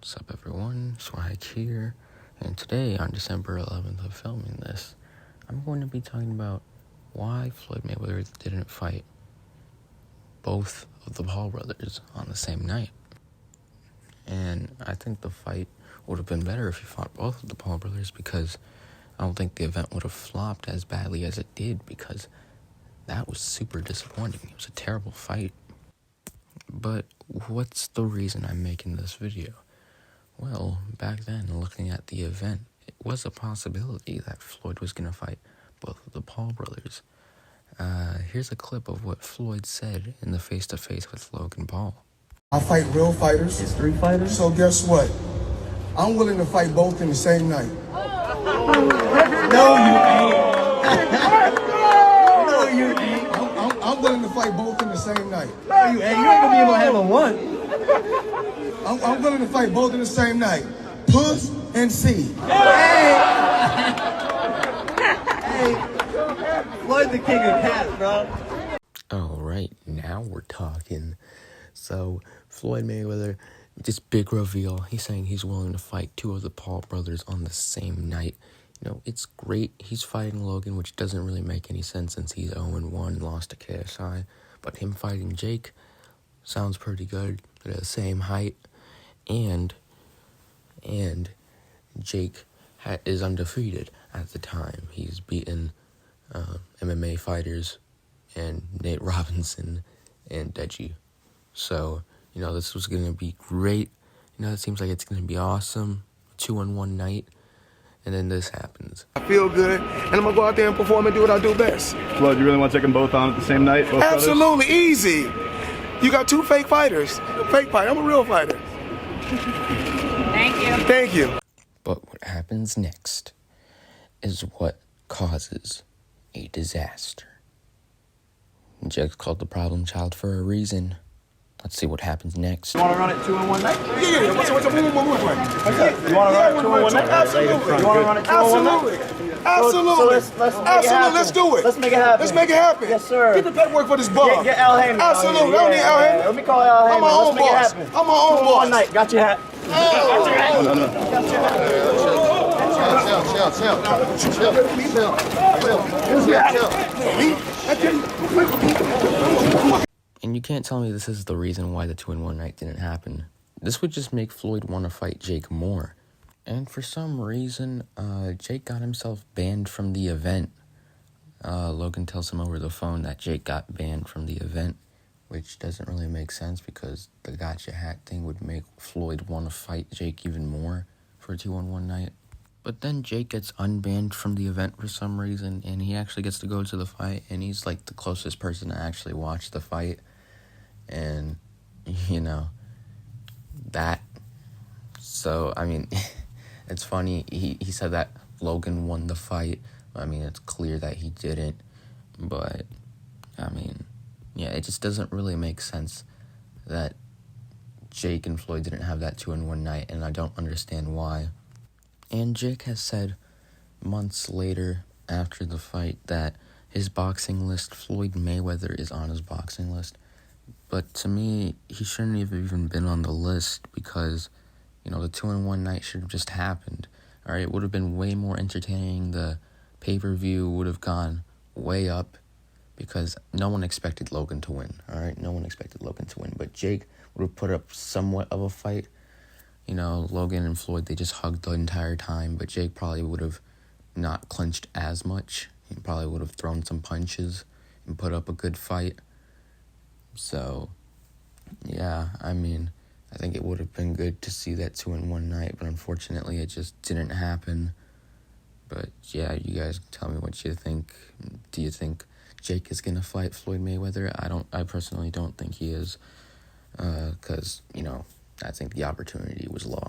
What's up, everyone? Swag here, and today on December 11th of filming this, I'm going to be talking about why Floyd Mayweather didn't fight both of the Paul brothers on the same night. And I think the fight would have been better if he fought both of the Paul brothers, because I don't think the event would have flopped as badly as it did, because that was super disappointing. It was a terrible fight. But what's the reason I'm making this video? Well, back then, looking at the event, it was a possibility that Floyd was going to fight both of the Paul brothers. Here's a clip of what Floyd said in the face-to-face with Logan Paul. I fight real fighters. It's three fighters? So guess what? I'm willing to fight both in the same night. No, you ain't. No, you ain't. I'm willing to fight both in the same night. No, you ain't. You ain't gonna be able to handle one. I'm willing to fight both in the same night. Puss and C. Hey, Floyd the king of cats, bro. Alright, now we're talking. So, Floyd Mayweather, this big reveal, he's saying he's willing to fight two of the Paul brothers on the same night. You know, it's great. He's fighting Logan, which doesn't really make any sense since he's 0-1, lost to KSI. But him fighting Jake sounds pretty good. They're the same height. And Jake is undefeated at the time. He's beaten MMA fighters and Nate Robinson and Deji. So, you know, this was going to be great. You know, it seems like it's going to be awesome. 2-on-1 night. And then this happens. I feel good, and I'm going to go out there and perform and do what I do best. Floyd, you really want to take them both on at the same night? Both Absolutely, easy. You got two fake fighters. Fake fighter. I'm a real fighter. Thank you. Thank you. But what happens next is what causes a disaster. Jake's called the problem child for a reason. Let's see what happens next. You want to run it 2-on-1 night? Yeah. What's one? You want to run it 2-on-1 night? Absolutely. You want to run it 2-on-1 night? Absolutely. So let's do it. Let's make it happen. Let's make it happen. Yes, sir. Get the paperwork for this bar. Get Al Heyman. Absolutely. I don't need Al Heyman. Let me call Al Heyman. I'm my own Let's make it boss. happen. I'm my own 2-on-1 boss. night. Got your hat. And you can't tell me this is the reason why the 2-on-1 night didn't happen. This would just make Floyd want to fight Jake more. And for some reason, Jake got himself banned from the event. Logan tells him over the phone that Jake got banned from the event, which doesn't really make sense because the gotcha hat thing would make Floyd want to fight Jake even more for a 2-on-1 night. But then Jake gets unbanned from the event for some reason, and he actually gets to go to the fight, and he's like the closest person to actually watch the fight. And, you know, that. So, I mean, it's funny. He said that Logan won the fight. I mean, it's clear that he didn't. But, I mean, yeah, it just doesn't really make sense that Jake and Floyd didn't have that 2-on-1 night, and I don't understand why. And Jake has said months later after the fight that his boxing list, Floyd Mayweather is on his boxing list. But to me, he shouldn't have even been on the list because, you know, the 2-on-1 night should have just happened. All right, it would have been way more entertaining. The pay-per-view would have gone way up because no one expected Logan to win. All right, no one expected Logan to win. But Jake would have put up somewhat of a fight. You know, Logan and Floyd, they just hugged the entire time. But Jake probably would have not clinched as much. He probably would have thrown some punches and put up a good fight. So, yeah, I mean, I think it would have been good to see that 2-on-1 night, but unfortunately it just didn't happen. But, yeah, you guys tell me what you think. Do you think Jake is going to fight Floyd Mayweather? I personally don't think he is, because, you know, I think the opportunity was lost.